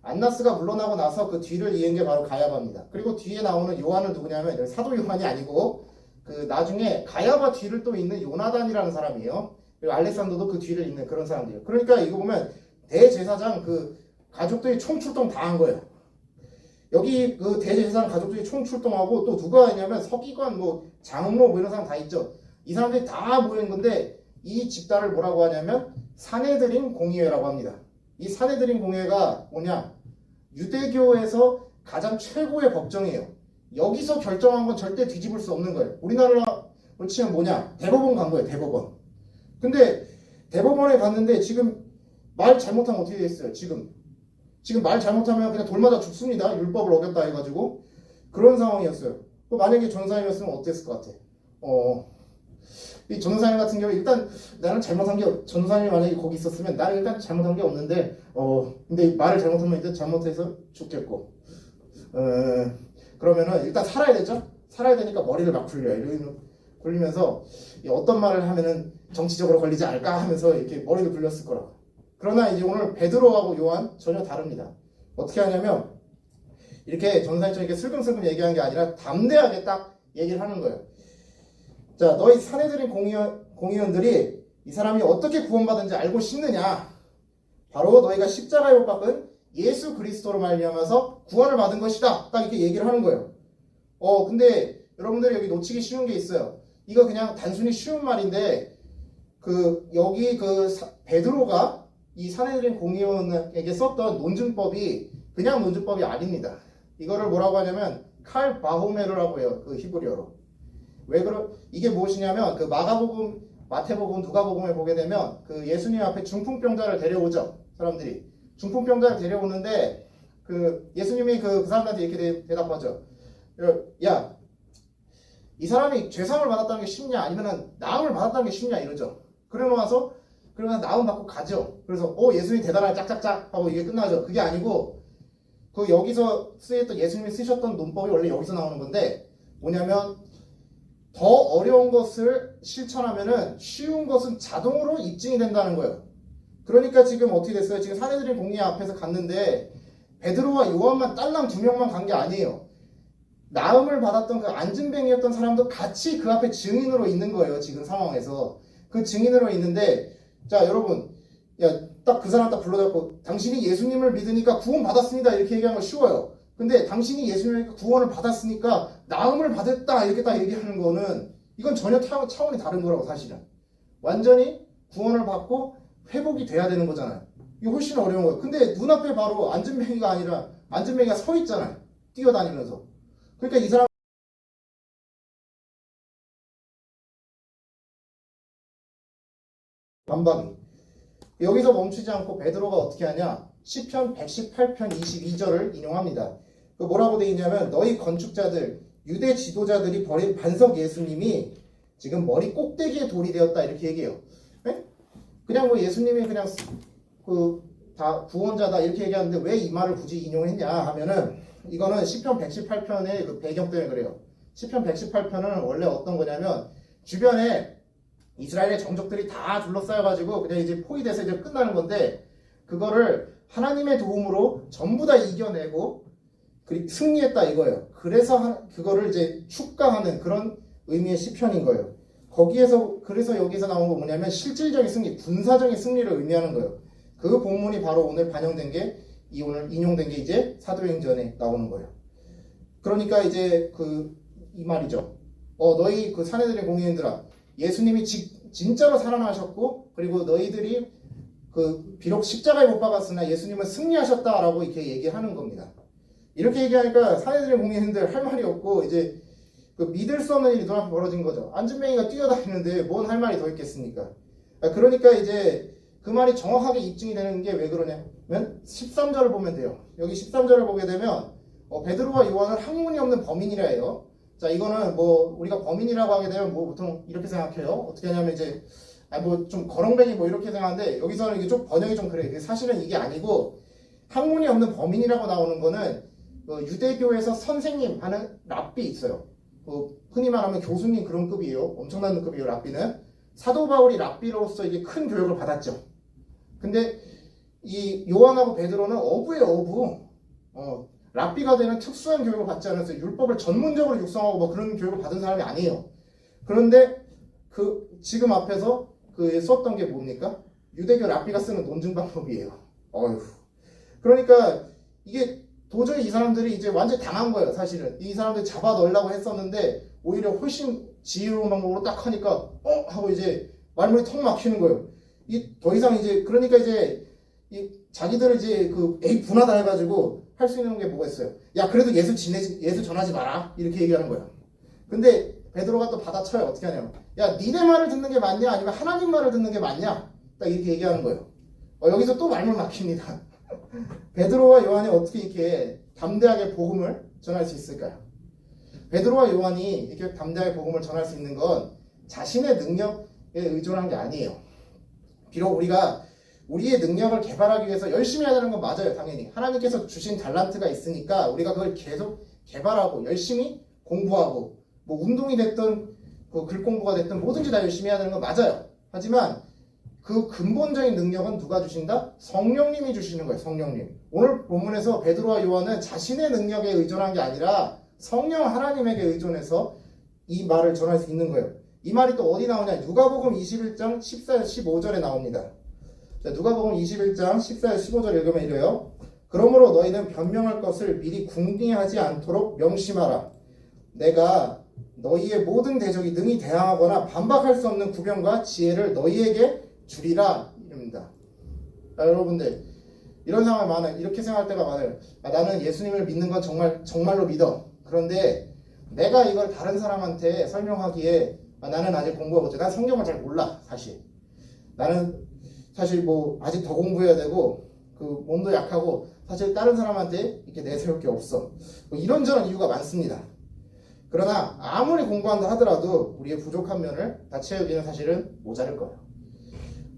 안나스가 물러나고 나서 그 뒤를 이은 게 바로 가야바입니다. 그리고 뒤에 나오는 요한은 누구냐면 사도 요한이 아니고 그 나중에 가야바 뒤를 또 잇는 요나단이라는 사람이에요. 그리고 알렉산더도 그 뒤를 잇는 그런 사람들이에요. 그러니까 이거 보면 대제사장 그 가족들이 총출동 다 한 거예요. 여기 그 대제사장 가족들이 총출동하고 또 누가 했냐면 서기관 뭐 장로 뭐 이런 사람 다 있죠. 이 사람들이 다 모인 건데 이 집단을 뭐라고 하냐면 산헤드린 공의회라고 합니다. 이 산헤드린 공의회가 뭐냐? 유대교에서 가장 최고의 법정이에요. 여기서 결정한 건 절대 뒤집을 수 없는 거예요. 우리나라로 치면 뭐냐? 대법원 간 거예요. 대법원. 근데 대법원에 갔는데 지금 말 잘못하면 어떻게 됐어요? 지금 말 잘못하면 그냥 돌 맞아 죽습니다. 율법을 어겼다 해가지고 그런 상황이었어요. 만약에 전사님이었으면 어땠을 것 같아? 이 전도사님 같은 경우 일단 나는 잘못한 게 전도사님이 만약에 거기 있었으면 나는 일단 잘못한 게 없는데 근데 말을 잘못하면 일단 잘못해서 죽겠고 그러면은 일단 살아야 되죠. 살아야 되니까 머리를 막 굴려요. 굴리면서 어떤 말을 하면은 정치적으로 걸리지 않을까 하면서 이렇게 머리를 굴렸을 거라고. 그러나 이제 오늘 베드로하고 요한 전혀 다릅니다. 어떻게 하냐면 이렇게 전도사님처럼 이렇게 슬금슬금 얘기하는 게 아니라 담대하게 딱 얘기를 하는 거예요. 자, 너희 사내들인 공의원들이 이 사람이 어떻게 구원받은지 알고 싶느냐? 바로 너희가 십자가에 못 박은 예수 그리스도로 말미암아서 구원을 받은 것이다. 딱 이렇게 얘기를 하는 거예요. 근데 여러분들이 여기 놓치기 쉬운 게 있어요. 이거 그냥 단순히 쉬운 말인데 여기 베드로가 이 사내들인 공의원에게 썼던 논증법이 그냥 논증법이 아닙니다. 이거를 뭐라고 하냐면 칼 바호메르라고 해요. 그 히브리어로. 이게 무엇이냐면 마가복음, 마태복음, 누가복음을 보게 되면 예수님 앞에 중풍병자를 데려오죠. 사람들이 중풍병자를 데려오는데 예수님이 그 사람들한테 이렇게 대답하죠. 야, 이 사람이 죄사함을 받았다는 게 쉽냐 아니면은 나음을 받았다는 게 쉽냐 이러죠. 그러면 나음 받고 가죠. 그래서 예수님이 대단하게 짝짝짝 하고 이게 끝나죠. 그게 아니고 여기서 쓰였던 예수님이 쓰셨던 논법이 원래 여기서 나오는 건데 뭐냐면 더 어려운 것을 실천하면은 쉬운 것은 자동으로 입증이 된다는 거예요. 그러니까 지금 어떻게 됐어요? 지금 사내들인 공의 앞에서 갔는데 베드로와 요한만 딸랑 2명만 간 게 아니에요. 나음을 받았던 그 안진뱅이였던 사람도 같이 그 앞에 증인으로 있는 거예요. 지금 상황에서 그 증인으로 있는데 자 여러분 딱 그 사람 딱 불러잡고 당신이 예수님을 믿으니까 구원 받았습니다 이렇게 얘기하는 거 쉬워요. 근데 당신이 예수님의 구원을 받았으니까 나음을 받았다 이렇게 딱 얘기하는 거는 이건 전혀 차원이 다른 거라고 사실은. 완전히 구원을 받고 회복이 돼야 되는 거잖아요. 이게 훨씬 어려운 거예요. 근데 눈앞에 바로 안진뱅이가 아니라 안진뱅이가 서 있잖아요. 뛰어다니면서. 그러니까 이 사람 반박이. 여기서 멈추지 않고 베드로가 어떻게 하냐? 시편 118편 22절을 인용합니다. 뭐라고 돼 있냐면 너희 건축자들 유대 지도자들이 버린 반석 예수님이 지금 머리 꼭대기에 돌이 되었다 이렇게 얘기해요. 네? 그냥 예수님이 그냥 다 구원자다 이렇게 얘기하는데 왜 이 말을 굳이 인용했냐 하면은 이거는 시편 118편의 배경 때문에 그래요. 시편 118편은 원래 어떤 거냐면 주변에 이스라엘의 정적들이 다 둘러싸여가지고 그냥 이제 포위돼서 이제 끝나는 건데 그거를 하나님의 도움으로 전부 다 이겨내고 승리했다 이거예요. 그래서 그거를 이제 축가하는 그런 의미의 시편인 거예요. 그래서 여기서 나온 거 뭐냐면 실질적인 승리, 군사적인 승리를 의미하는 거예요. 그 본문이 바로 오늘 반영된 게 오늘 인용된 게 이제 사도행전에 나오는 거예요. 그러니까 이제 이 말이죠. 너희 사내들의 공의인들아, 예수님이 진짜로 살아나셨고 그리고 너희들이 비록 십자가에 못 박았으나 예수님은 승리하셨다라고 이렇게 얘기하는 겁니다. 이렇게 얘기하니까 사내들의 공의인들 할 말이 없고 이제 믿을 수 없는 일이 눈앞에 벌어진 거죠. 안진뱅이가 뛰어다니는데 뭔 할 말이 더 있겠습니까? 그러니까 이제 그 말이 정확하게 입증이 되는 게 왜 그러냐면 13절을 보면 돼요. 여기 13절을 보게 되면 베드로와 요한은 학문이 없는 범인이라 해요. 자, 이거는 우리가 범인이라고 하게 되면 보통 이렇게 생각해요. 어떻게 하냐면 이제 좀 거렁뱅이 이렇게 생각하는데 여기서는 이게 좀 번역이 좀 그래. 사실은 이게 아니고 학문이 없는 범인이라고 나오는 거는 유대교에서 선생님 하는 랍비 있어요. 흔히 말하면 교수님 그런 급이에요. 엄청난 급이에요. 랍비는 사도 바울이 랍비로서 이게 큰 교육을 받았죠. 근데 이 요한하고 베드로는 어부예요. 어부. 랍비가 되는 특수한 교육을 받지 않았어요. 율법을 전문적으로 육성하고 그런 교육을 받은 사람이 아니에요. 그런데 지금 앞에서 썼던 게 뭡니까? 유대교 랍비가 쓰는 논증 방법이에요. 그러니까 이게 도저히 이 사람들이 이제 완전히 당한 거예요. 사실은 이 사람들 잡아 넣으려고 했었는데 오히려 훨씬 지혜로운 방법으로 딱 하니까 하고 이제 말문이 턱 막히는 거예요. 더 이상 이제 그러니까 이제 자기들을 이제 분하다 해가지고 할 수 있는 게 뭐가 있어요? 야, 그래도 예수 전하지 마라 이렇게 얘기하는 거예요. 근데 베드로가 또 받아쳐요. 어떻게 하냐면 야, 니네 말을 듣는 게 맞냐 아니면 하나님 말을 듣는 게 맞냐 딱 이렇게 얘기하는 거예요. 여기서 또 말문 막힙니다. 베드로와 요한이 어떻게 이렇게 담대하게 복음을 전할 수 있을까요? 베드로와 요한이 이렇게 담대하게 복음을 전할 수 있는 건 자신의 능력에 의존한 게 아니에요. 비록 우리가 우리의 능력을 개발하기 위해서 열심히 해야 되는 건 맞아요. 당연히 하나님께서 주신 달란트가 있으니까 우리가 그걸 계속 개발하고 열심히 공부하고 뭐 운동이 됐든 그 글 공부가 됐든 뭐든지 다 열심히 해야 되는 건 맞아요. 하지만 그 근본적인 능력은 누가 주신다? 성령님이 주시는 거예요. 성령님. 오늘 본문에서 베드로와 요한은 자신의 능력에 의존한 게 아니라 성령 하나님에게 의존해서 이 말을 전할 수 있는 거예요. 이 말이 또 어디 나오냐? 누가복음 21장 14절 15절에 나옵니다. 자, 누가복음 21장 14절 15절 읽으면 이래요. 그러므로 너희는 변명할 것을 미리 궁리하지 않도록 명심하라. 내가 너희의 모든 대적이 능히 대항하거나 반박할 수 없는 구변과 지혜를 너희에게 주리라. 이럽니다. 자, 여러분들 이런 상황이 많아요. 이렇게 생각할 때가 많아요. 나는 예수님을 믿는 건 정말로 믿어. 그런데 내가 이걸 다른 사람한테 설명하기에 나는 아직 공부하고 있지. 난 성경을 잘 몰라. 사실 나는 사실 뭐 아직 더 공부해야 되고 그 몸도 약하고 사실 다른 사람한테 이렇게 내세울 게 없어. 뭐 이런저런 이유가 많습니다. 그러나 아무리 공부한다 하더라도 우리의 부족한 면을 다 채우기는 사실은 모자랄 거예요.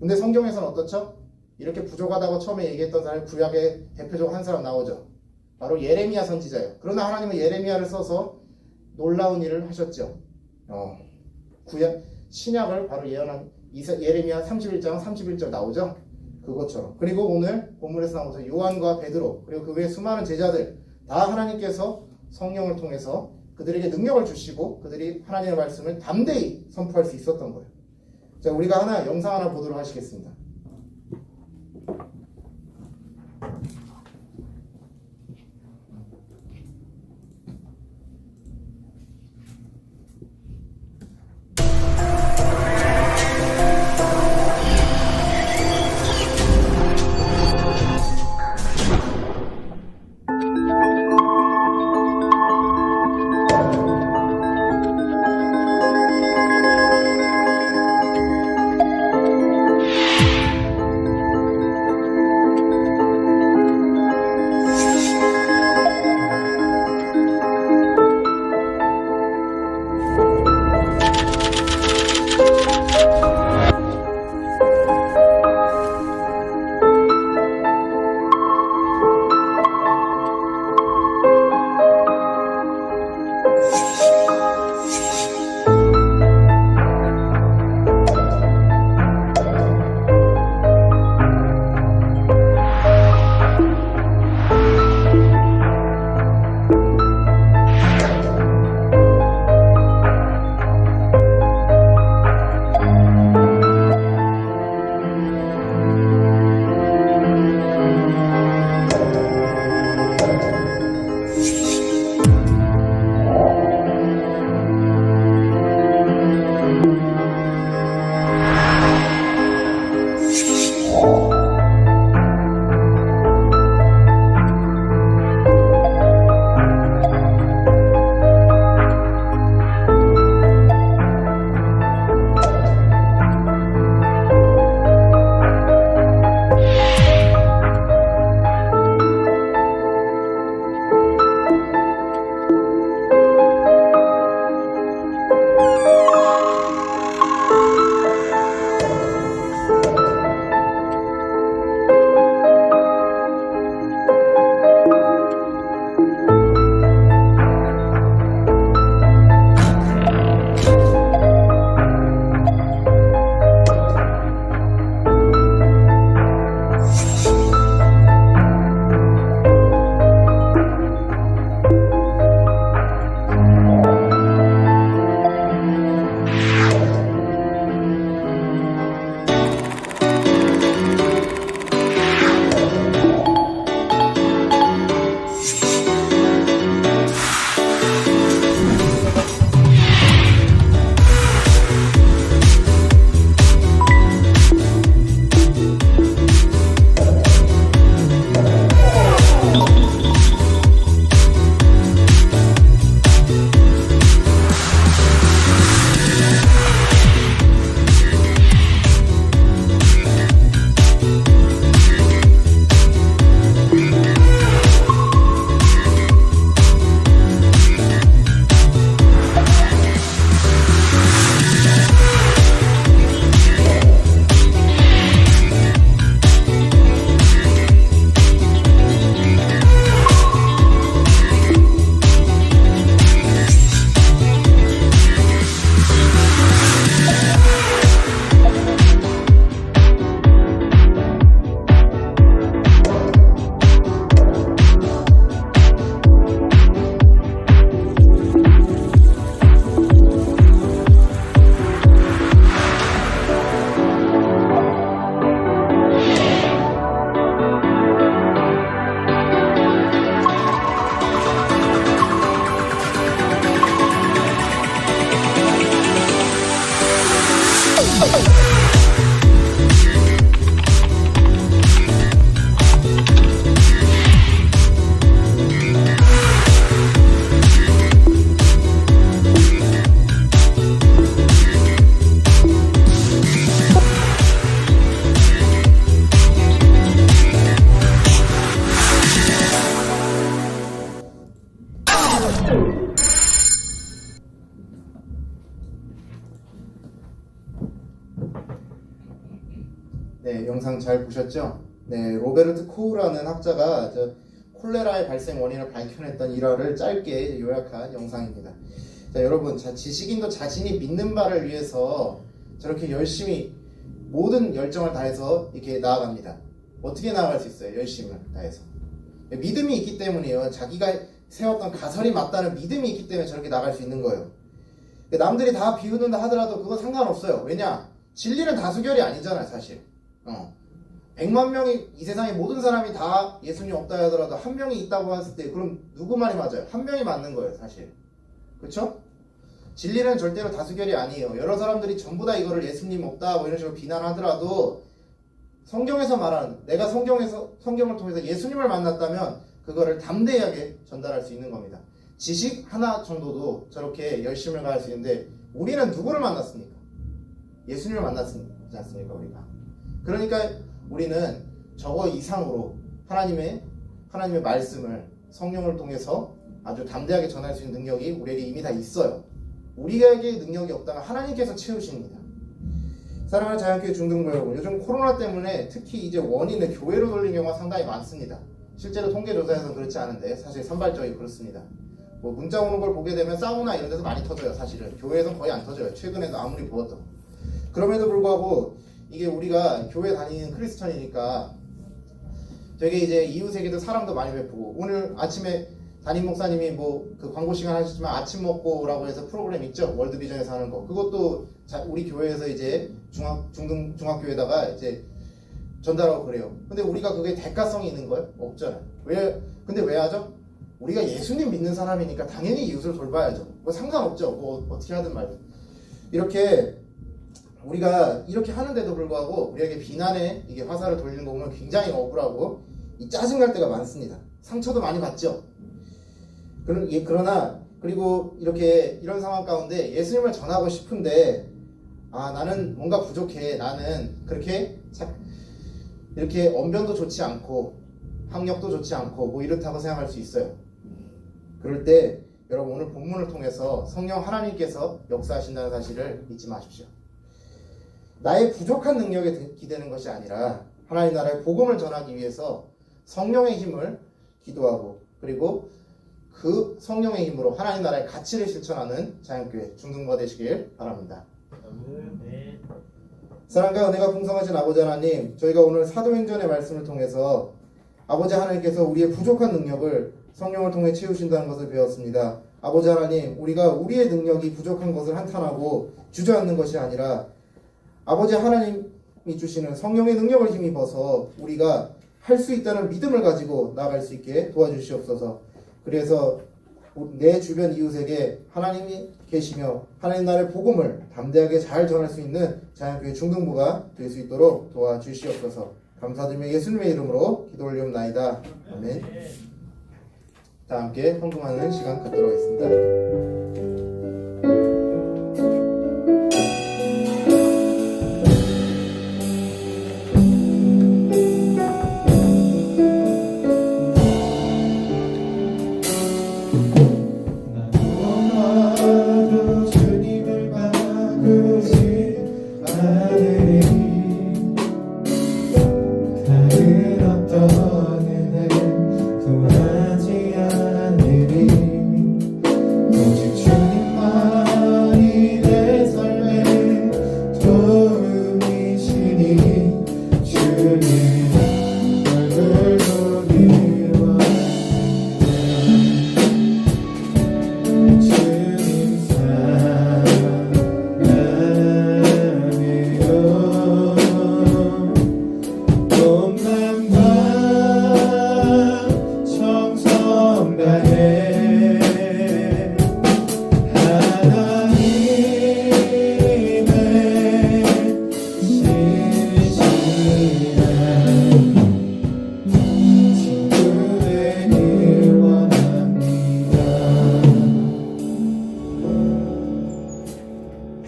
근데 성경에서는 어떻죠? 이렇게 부족하다고 처음에 얘기했던 사람이 구약의 대표적으로 한 사람 나오죠. 바로 예레미야 선지자예요. 그러나 하나님은 예레미야를 써서 놀라운 일을 하셨죠. 구약 신약을 바로 예언한 예레미야 31장 31절 나오죠. 그것처럼. 그리고 오늘 본문에서 나오죠. 요한과 베드로 그리고 그 외에 수많은 제자들 다 하나님께서 성령을 통해서 그들에게 능력을 주시고 그들이 하나님의 말씀을 담대히 선포할 수 있었던 거예요. 자, 우리가 영상 하나 보도록 하시겠습니다. 네, 영상 잘 보셨죠? 네, 로베르트 코우라는 학자가 콜레라의 발생 원인을 밝혀냈던 일화를 짧게 요약한 영상입니다. 자, 여러분, 지식인도 자신이 믿는 바를 위해서 저렇게 열심히 모든 열정을 다해서 이렇게 나아갑니다. 어떻게 나아갈 수 있어요? 열심을 다해서. 믿음이 있기 때문이에요. 자기가 세웠던 가설이 맞다는 믿음이 있기 때문에 저렇게 나갈 수 있는 거예요. 남들이 다 비웃는다 하더라도 그거 상관없어요. 왜냐? 진리는 다수결이 아니잖아요, 사실. 100만 명이, 이 세상의 모든 사람이 다 예수님 없다 하더라도 한 명이 있다고 했을 때 그럼 누구 말이 맞아요? 한 명이 맞는 거예요, 사실. 그렇죠? 진리는 절대로 다수결이 아니에요. 여러 사람들이 전부 다 이거를 예수님 없다 뭐 이런 식으로 비난하더라도 성경에서 말하는, 내가 성경을 통해서 예수님을 만났다면 그거를 담대하게 전달할 수 있는 겁니다. 지식 하나 정도도 저렇게 열심을 가할 수 있는데 우리는 누구를 만났습니까? 예수님을 만났지 않습니까, 우리가? 그러니까 우리는 저거 이상으로 하나님의 말씀을 성령을 통해서 아주 담대하게 전할 수 있는 능력이 우리에게 이미 다 있어요. 우리에게 능력이 없다면 하나님께서 채우십니다. 사랑하는 자연교회 중등부 여러분, 요즘 코로나 때문에 특히 이제 원인을 교회로 돌린 경우가 상당히 많습니다. 실제로 통계조사에서는 그렇지 않은데 사실 산발적이 그렇습니다. 뭐 문자 오는 걸 보게 되면 사우나 이런 데서 많이 터져요. 사실은 교회에서는 거의 안 터져요. 최근에도 아무리 보았던. 그럼에도 불구하고 이게 우리가 교회 다니는 크리스천이니까 되게 이제 이웃에게도 사랑도 많이 베푸고, 오늘 아침에 담임 목사님이 뭐 그 광고 시간 하셨지만 아침 먹고라고 해서 프로그램 있죠. 월드비전에서 하는 거. 그것도 우리 교회에서 이제 중학교에다가 이제 전달하고 그래요. 근데 우리가 그게 대가성이 있는 거예요? 없잖아요. 근데 왜 하죠? 우리가 예수님 믿는 사람이니까 당연히 이웃을 돌봐야죠. 뭐 상관없죠. 뭐 어떻게 하든 말든. 이렇게 우리가 이렇게 하는데도 불구하고 우리에게 비난의 이게 화살을 돌리는 거 보면 굉장히 억울하고 짜증날 때가 많습니다. 상처도 많이 받죠. 그러나 그리고 이런 상황 가운데 예수님을 전하고 싶은데 나는 뭔가 부족해. 나는 이렇게 언변도 좋지 않고 학력도 좋지 않고 뭐 이렇다고 생각할 수 있어요. 그럴 때 여러분, 오늘 본문을 통해서 성령 하나님께서 역사하신다는 사실을 잊지 마십시오. 나의 부족한 능력에 기대는 것이 아니라 하나님 나라의 복음을 전하기 위해서 성령의 힘을 기도하고, 그리고 그 성령의 힘으로 하나님 나라의 가치를 실천하는 자연교회 중등부가 되시길 바랍니다. 사랑과 은혜가 풍성하신 아버지 하나님, 저희가 오늘 사도행전의 말씀을 통해서 아버지 하나님께서 우리의 부족한 능력을 성령을 통해 채우신다는 것을 배웠습니다. 아버지 하나님, 우리가 우리의 능력이 부족한 것을 한탄하고 주저앉는 것이 아니라 아버지 하나님이 주시는 성령의 능력을 힘입어서 우리가 할 수 있다는 믿음을 가지고 나아갈 수 있게 도와주시옵소서. 그래서 내 주변 이웃에게 하나님이 계시며 하나님 나라의 복음을 담대하게 잘 전할 수 있는 자연교회 중등부가 될 수 있도록 도와주시옵소서. 감사드리며 예수님의 이름으로 기도 올리옵나이다. 아멘. 다 함께 헌금하는 시간 갖도록 하겠습니다.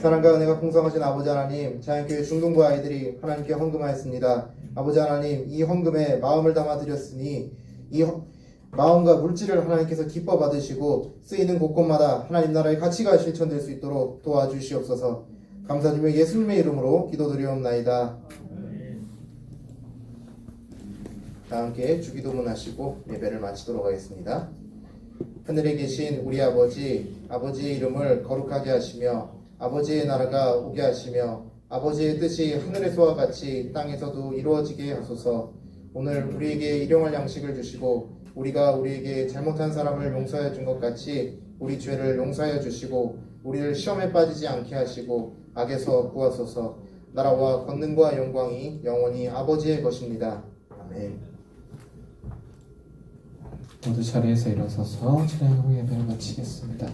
사랑과 은혜가 풍성하신 아버지 하나님, 자연교회 중등부 아이들이 하나님께 헌금하였습니다. 아버지 하나님, 이 헌금에 마음을 담아 드렸으니 마음과 물질을 하나님께서 기뻐 받으시고 쓰이는 곳곳마다 하나님 나라의 가치가 실천될 수 있도록 도와주시옵소서. 감사드리며 예수님의 이름으로 기도드리옵나이다. 다 함께 주기도문 하시고 예배를 마치도록 하겠습니다. 하늘에 계신 우리 아버지, 아버지의 이름을 거룩하게 하시며 아버지의 나라가 오게 하시며 아버지의 뜻이 하늘에서와 같이 땅에서도 이루어지게 하소서. 오늘 우리에게 일용할 양식을 주시고 우리가 우리에게 잘못한 사람을 용서하여 준 것 같이 우리 죄를 용서하여 주시고 우리를 시험에 빠지지 않게 하시고 악에서 구하소서. 나라와 권능과 영광이 영원히 아버지의 것입니다. 아멘. 모두 자리에서 일어서서 찬양으로 예배를 마치겠습니다.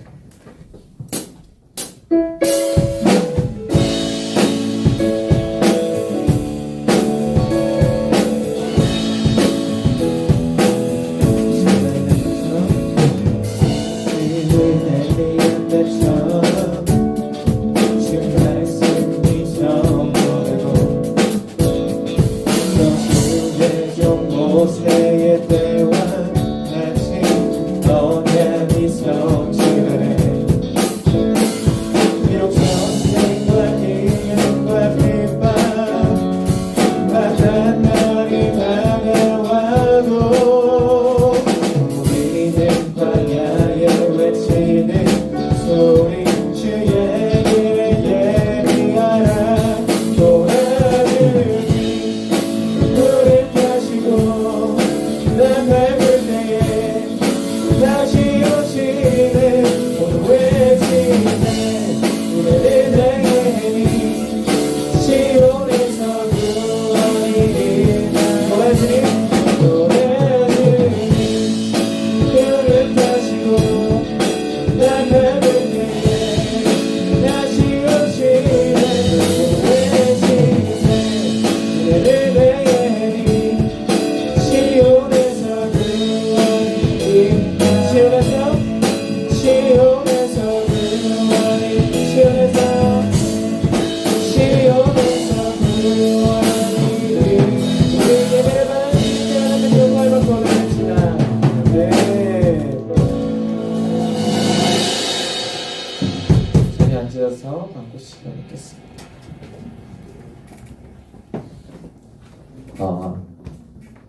앉으셔서 방구 시간 있겠습니다.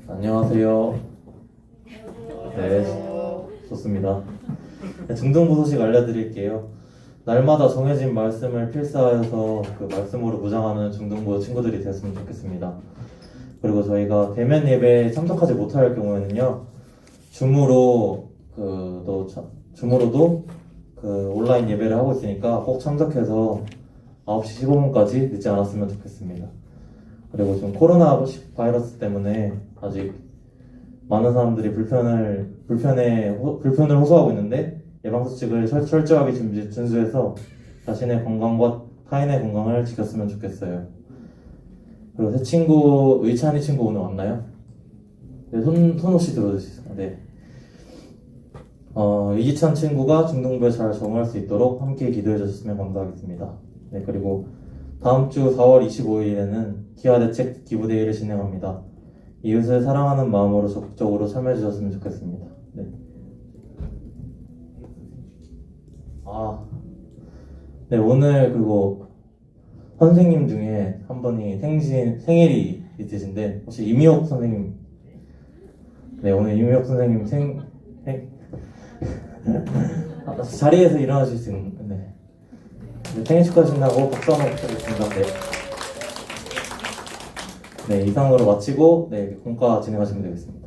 안녕하세요. 네, 좋습니다. 중등부 소식 알려드릴게요. 날마다 정해진 말씀을 필사하여서 그 말씀으로 무장하는 중등부 친구들이 됐으면 좋겠습니다. 그리고 저희가 대면 예배에 참석하지 못할 경우에는요, 줌으로도 온라인 예배를 하고 있으니까 꼭 참석해서 9시 15분까지 늦지 않았으면 좋겠습니다. 그리고 지금 코로나 바이러스 때문에 아직 많은 사람들이 불편을 호소하고 있는데 예방수칙을 철저하게 준수해서 자신의 건강과 타인의 건강을 지켰으면 좋겠어요. 그리고 새 친구, 의찬이 친구 오늘 왔나요? 네, 손 혹시 들어주시겠어요? 네. 이기찬 친구가 중등부에 잘 적응할 수 있도록 함께 기도해 주셨으면 감사하겠습니다. 네, 그리고 다음 주 4월 25일에는 기아대책 기부대회를 진행합니다. 이웃을 사랑하는 마음으로 적극적으로 참여해 주셨으면 좋겠습니다. 네. 네, 오늘 그리고 선생님 중에 한 분이 생일이 있으신데 혹시 이미옥 선생님, 네, 오늘 이미옥 선생님 자리에서 일어나실 수 있는데 생일 축하하신다고 박수 한번 부탁드리겠습니다. 네, 이상으로 마치고 공과 진행하시면 되겠습니다.